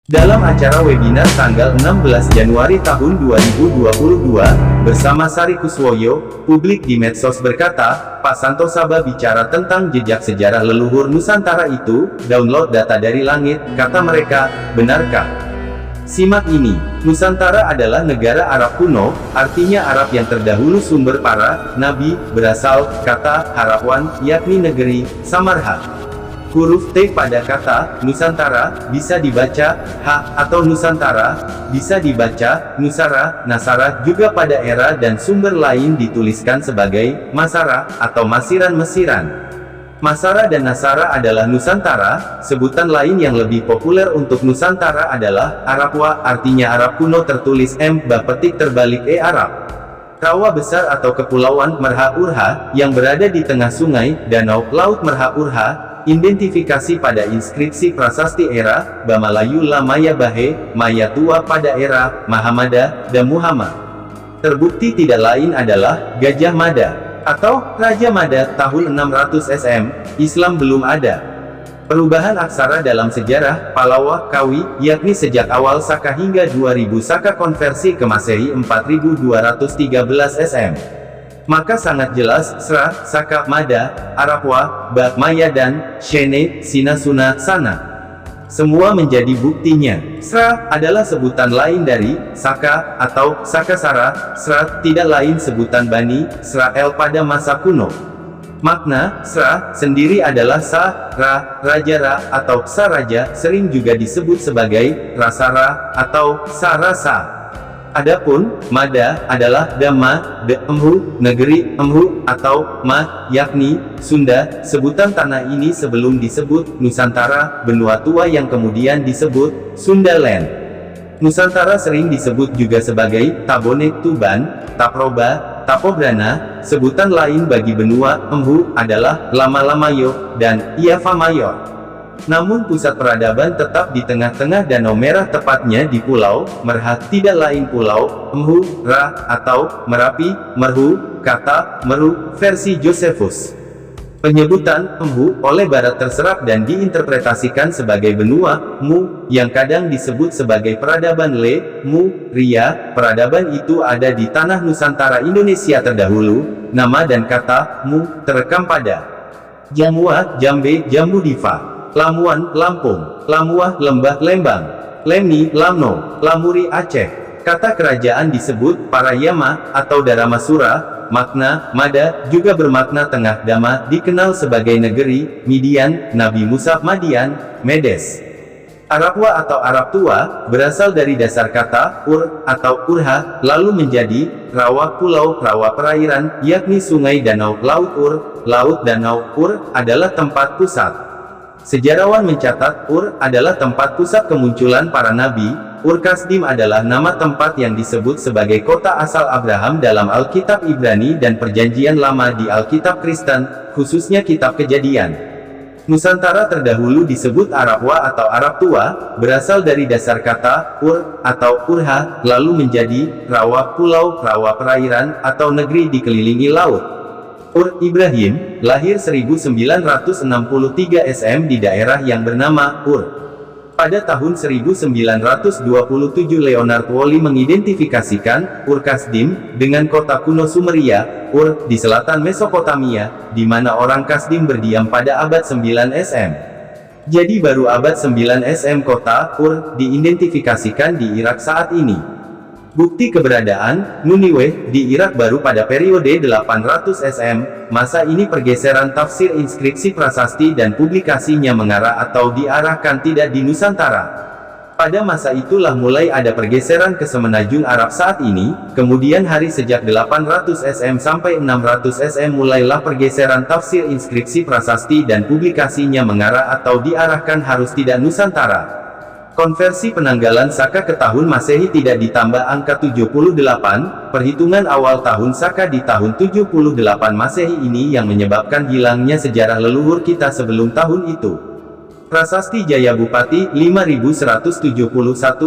Dalam acara webinar tanggal 16 Januari tahun 2022, bersama Sari Kuswoyo, publik di medsos berkata, Pak Santosaba bicara tentang jejak sejarah leluhur Nusantara itu, download data dari langit, kata mereka, benarkah? Simak ini, Nusantara adalah negara Arab kuno, artinya Arab yang terdahulu sumber para nabi, berasal, kata, Harawan, yakni negeri, Samarha. Huruf T pada kata Nusantara bisa dibaca H atau Nusantara, bisa dibaca Nusara, Nasara, juga pada era dan sumber lain dituliskan sebagai Masara atau Masiran-Mesiran. Masara dan Nasara adalah Nusantara. Sebutan lain yang lebih populer untuk Nusantara adalah Arabwa, artinya Arab kuno tertulis M bapetik terbalik E Arab. Rawa besar atau kepulauan Merha Urha yang berada di tengah sungai, danau, laut Merha Urha. Identifikasi pada inskripsi prasasti era Bamalayu La Maya Bahe, Maya tua pada era Mahamada dan Muhammad. Terbukti tidak lain adalah Gajah Mada atau Raja Mada tahun 600 SM. Islam belum ada. Perubahan aksara dalam sejarah Palawa Kawi, yakni sejak awal Saka hingga 2000 Saka konversi ke Masehi 4213 SM. Maka sangat jelas, Sra, Saka, Mada, Arabwa, Ba, Maya dan Shene, Sina Suna, Sana. Semua menjadi buktinya. Sra adalah sebutan lain dari Saka atau Sakasara. Sra tidak lain sebutan Bani Israel pada masa kuno. Makna Sra sendiri adalah Sa, Ra, Rajara atau Saraja, sering juga disebut sebagai Rasara atau Sarasa. Adapun Mada adalah Dhamma, de Emhu, negeri Emhu atau Ma, yakni Sunda. Sebutan tanah ini sebelum disebut Nusantara, benua tua yang kemudian disebut Sundaland. Nusantara sering disebut juga sebagai Tabone Tuban, Taproba, Tapobrana. Sebutan lain bagi benua Emhu adalah Lama-Lamayo dan Iava Mayor. Namun pusat peradaban tetap di tengah-tengah Danau Merah, tepatnya di Pulau Merha, tidak lain Pulau Emhu, Ra, atau Merapi, Merhu, kata Meru, versi Josephus. Penyebutan Emhu oleh Barat terserap dan diinterpretasikan sebagai benua Mu, yang kadang disebut sebagai peradaban Le, Mu, Ria. Peradaban itu ada di tanah Nusantara Indonesia terdahulu. Nama dan kata Mu terekam pada Jamua, Jambe, Jambudipa, Lamuan, Lampung, Lamuah, Lembah, Lembang, Lemni, Lamno, Lamuri, Aceh. Kata kerajaan disebut Parayama atau Daramasura. Makna Mada juga bermakna tengah. Dama dikenal sebagai negeri Midian, Nabi Musa, Madian, Medes. Arabwa atau Arab tua berasal dari dasar kata Ur atau Urha, lalu menjadi Rawa, pulau, rawa perairan, yakni sungai, danau, laut. Ur, laut, danau. Ur adalah tempat pusat. Sejarawan mencatat Ur adalah tempat pusat kemunculan para nabi. Ur Kasdim adalah nama tempat yang disebut sebagai kota asal Abraham dalam Alkitab Ibrani dan Perjanjian Lama di Alkitab Kristen, khususnya Kitab Kejadian. Nusantara terdahulu disebut Arabwa atau Arab tua, berasal dari dasar kata Ur atau Urha, lalu menjadi Rawa, pulau, rawa perairan, atau negeri dikelilingi laut. Ur Ibrahim, lahir 1963 SM di daerah yang bernama Ur. Pada tahun 1927 Leonard Woolley mengidentifikasikan Ur Kasdim dengan kota kuno Sumeria, Ur, di selatan Mesopotamia, di mana orang Kasdim berdiam pada abad 9 SM. Jadi baru abad 9 SM kota Ur diidentifikasikan di Irak saat ini. Bukti keberadaan Niniwe di Irak baru pada periode 800 SM. Masa ini pergeseran tafsir inskripsi prasasti dan publikasinya mengarah atau diarahkan tidak di Nusantara. Pada masa itulah mulai ada pergeseran ke semenanjung Arab saat ini. Kemudian hari sejak 800 SM sampai 600 SM mulailah pergeseran tafsir inskripsi prasasti dan publikasinya mengarah atau diarahkan harus tidak Nusantara. Konversi penanggalan Saka ke tahun Masehi tidak ditambah angka 78, perhitungan awal tahun Saka di tahun 78 Masehi ini yang menyebabkan hilangnya sejarah leluhur kita sebelum tahun itu. Prasasti Jaya Bupati 5171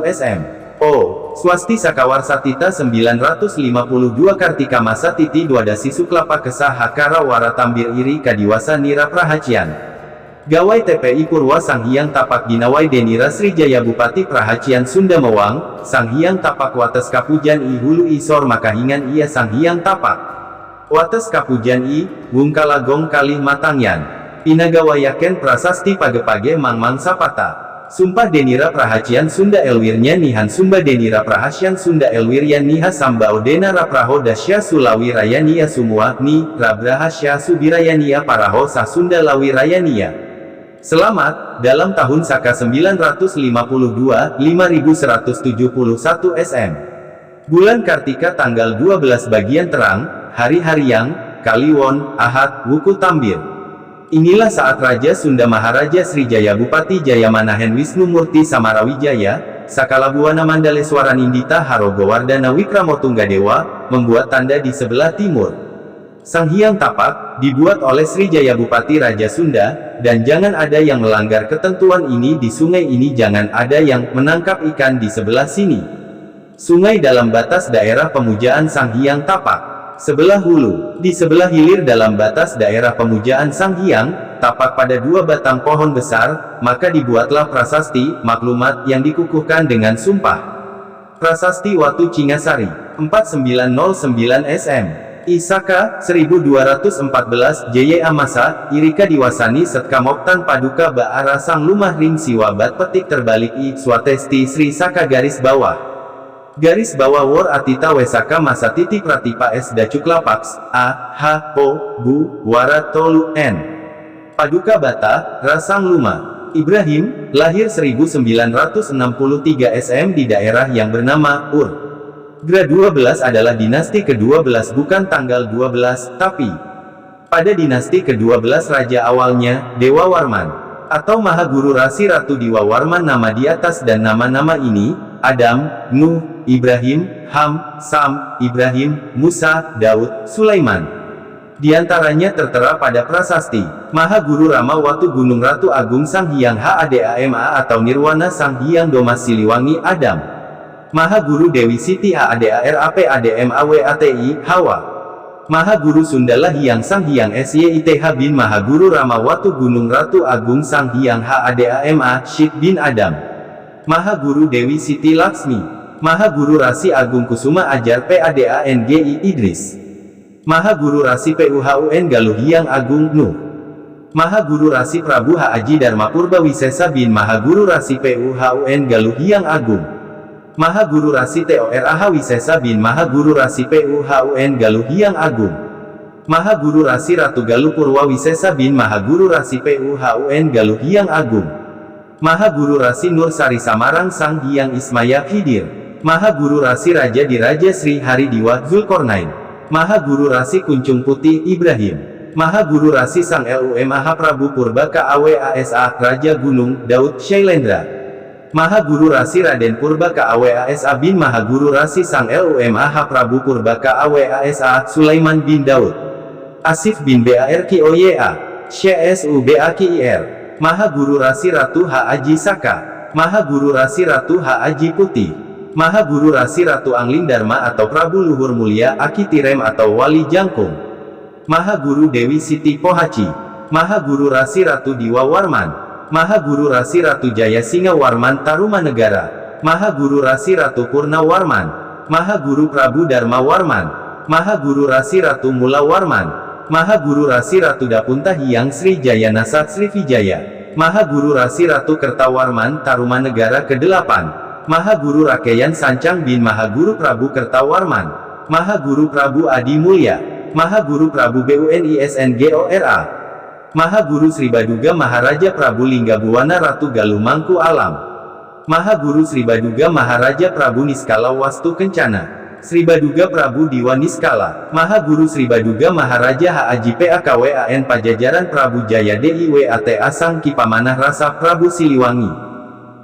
SM. O. Swasti Sakawarsatita 952 Kartika Masa Titi Dwadasi Suklapa Kesah Hakara Waratambir Iri Kadiwasa Nira Prahacian. Gawai TPI Purwa Sang Hyang Tapak Ginawai Denira Srijaya Bupati Prahacian Sunda Mewang, Sang Hyang Tapak Wates Kapujan I Hulu Isor Makahingan Ia Sang Hyang Tapak Wates Kapujan I, Wungkalagong Kalih Matangyan, Pinagawayaken Prasasti Page-page Mangmang Sapata. Sumpah Denira Prahacian Sunda Elwirnya Nihan Sumba Denira Prahacian Sunda Elwiryan Niha Samba Odena Rapraho Dasya Sulawi Rayania Sumua Ni, Rabrahasya Subirayania Paraho Sah Sunda Lawi Rayania. Selamat, dalam tahun Saka 952, 5171 SM. Bulan Kartika tanggal 12 bagian terang, hari Haryang, Kaliwon, Ahad, Wuku Tambir. Inilah saat Raja Sunda Maharaja Srijaya Bupati Jayamanahen Wisnu Murti Samarawijaya, Sakalabuana Mandaleswaran Indita Harogowardana Wikramotunggadewa, membuat tanda di sebelah timur. Sang Hyang Tapak, dibuat oleh Srijaya Bupati Raja Sunda, dan jangan ada yang melanggar ketentuan ini di sungai ini, jangan ada yang menangkap ikan di sebelah sini. Sungai dalam batas daerah pemujaan Sang Hyang Tapak. Sebelah hulu, di sebelah hilir dalam batas daerah pemujaan Sang Hyang Tapak pada dua batang pohon besar, maka dibuatlah prasasti, maklumat yang dikukuhkan dengan sumpah. Prasasti Watu Cingasari, 4909 SM. Isaka, 1214 JY Amasa, Irika Diwasani Setkamoktan Paduka Baara Sang Lumah Ring Siwabat Petik Terbalik I, Swatesti Sri Saka garis bawah. Garis bawah War Atita Wesaka Masa Titik Pratipa S Dacuklapaks, A, H, O, Bu, Wara Tolu, N. Paduka Bata, Rasang Luma. Ibrahim, lahir 1963 SM di daerah yang bernama Ur. Gra 12 adalah dinasti ke-12 bukan tanggal 12, tapi pada dinasti ke-12 raja awalnya, Dewa Warman, atau Maha Guru Rasi Ratu Dewa Warman. Nama di atas dan nama-nama ini, Adam, Nuh, Ibrahim, Ham, Sam, Ibrahim, Musa, Daud, Sulaiman. Di antaranya tertera pada prasasti, Maha Guru Rama Watu Gunung Ratu Agung Sang Hyang Hadama atau Nirwana Sang Hyang Domas Siliwangi Adam. Maha Guru Dewi Siti Hadarap Admawati Hawa. Maha Guru Sundala Hyang Sang Hyang Syith bin Maha Guru Rama Watu Gunung Ratu Agung Sang Hyang Hadama Syed bin Adam. Maha Guru Dewi Siti Laksmi. Maha Guru Rasi Agung Kusuma Ajar PADANGI Idris. Maha Guru Rasi PUHUN Galuh Hyang Agung Nuh. Maha Guru Rasi Prabu Haji Dharma Purba Wisesa bin Maha Guru Rasi PUHUN Galuh Hyang Agung. Maha Guru Rasi TORAH Wisesa bin Maha Guru Rasi PUHUN Galuh Hyang Agung. Maha Guru Rasi Ratu Galuh Purwa Wisesa bin Maha Guru Rasi PUHUN Galuh Hyang Agung. Maha Guru Rasi Nur Sari Samarang Sang Hyang Ismaya Khidir. Maha Guru Rasi Raja Diraja Sri Hari Diwa Zulkarnain. Maha Guru Rasi Kuncung Putih Ibrahim. Maha Guru Rasi Sang Maha Prabu Purba KAWASA Raja Gunung Daud Shailendra. Maha Guru Rasi Raden Purba KAWASA bin Maha Guru Rasi Sang Maha Prabu Purba KAWASA Sulaiman bin Daud. Asif bin BARKOYA CSUBAKIR. Maha Guru Rasi Ratu Haji Saka. Maha Guru Rasi Ratu Haji Putih. Maha Guru Rasi Ratu Angling Dharma atau Prabu Luhur Mulia Aki Tirem atau Wali Jangkung. Maha Guru Dewi Siti Pohaci. Maha Guru Rasi Ratu Diwa Warman. Maha Guru Rasi Ratu Jaya Singa Warman Tarumanegara. Maha Guru Rasi Ratu Purna Warman. Maha Guru Prabu Dharma Warman. Maha Guru Rasi Ratu Mula Warman. Maha Guru Rasi Ratu Dapunta Hyang Sri Jaya Nasat Srivijaya. Maha Guru Rasi Ratu Kertawarman Tarumanegara ke-8. Maha Guru Rakeyan Sancang bin Maha Guru Prabu Kertawarman. Maha Guru Prabu Adi Mulya. Maha Guru Prabu BUNISNGORA. Maha Guru Sri Baduga Maharaja Prabu Linggabuwana Ratu Galuh Mangku Alam. Maha Guru Sri Baduga Maharaja Prabu Niskala Wastu Kencana. Sri Baduga Prabu Diwa Niskala. Maha Guru Sri Baduga Maharaja Haji PAKWAN Pajajaran Prabu Jaya DIWATA Sang Kipamanah Rasa Prabu Siliwangi.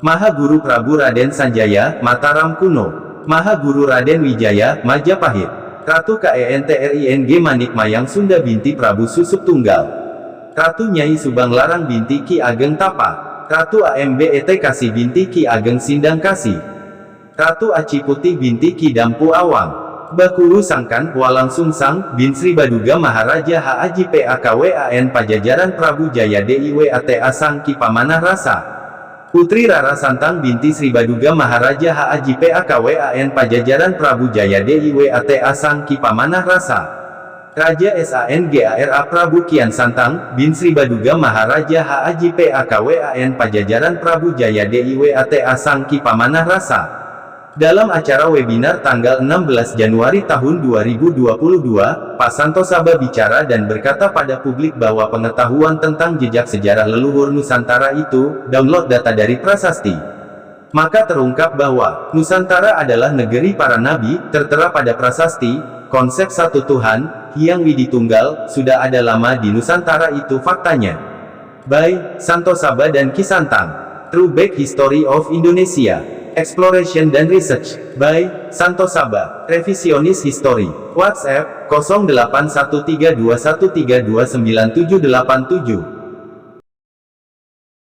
Maha Guru Prabu Raden Sanjaya, Mataram Kuno. Maha Guru Raden Wijaya, Majapahit. Ratu KENTRING Manik Mayang Sunda binti Prabu Susup Tunggal. Ratu Nyai Subang Larang binti Ki Ageng Tapa. Ratu AMBET Kasih binti Ki Ageng Sindang Kasih. Ratu Aci Putih binti Ki Dampu Awang. Bakulu Sangkan Walang Sungsang, bin Sri Baduga Maharaja Haaji PAKWAN Pajajaran Prabu Jaya DIWATA Sangki Pamanah Rasa. Putri Rara Santang binti Sri Baduga Maharaja Haaji PAKWAN Pajajaran Prabu Jaya DIWATA Sangki Pamanah Rasa. Raja SANGARA Prabu Kian Santang, bin Sri Baduga Maharaja Haaji PAKWAN Pajajaran Prabu Jaya DIWATA Sangki Pamanah Rasa. Dalam acara webinar tanggal 16 Januari tahun 2022, Pak Santosa bicara dan berkata pada publik bahwa pengetahuan tentang jejak sejarah leluhur Nusantara itu, download data dari prasasti. Maka terungkap bahwa, Nusantara adalah negeri para nabi, tertera pada prasasti, konsep satu Tuhan, Hyang Widi Tunggal, sudah ada lama di Nusantara itu faktanya. By, Santosa dan Ki Santang. True Back History of Indonesia. Exploration dan Research, by Santosa. Revisionis History. WhatsApp, 081321329787.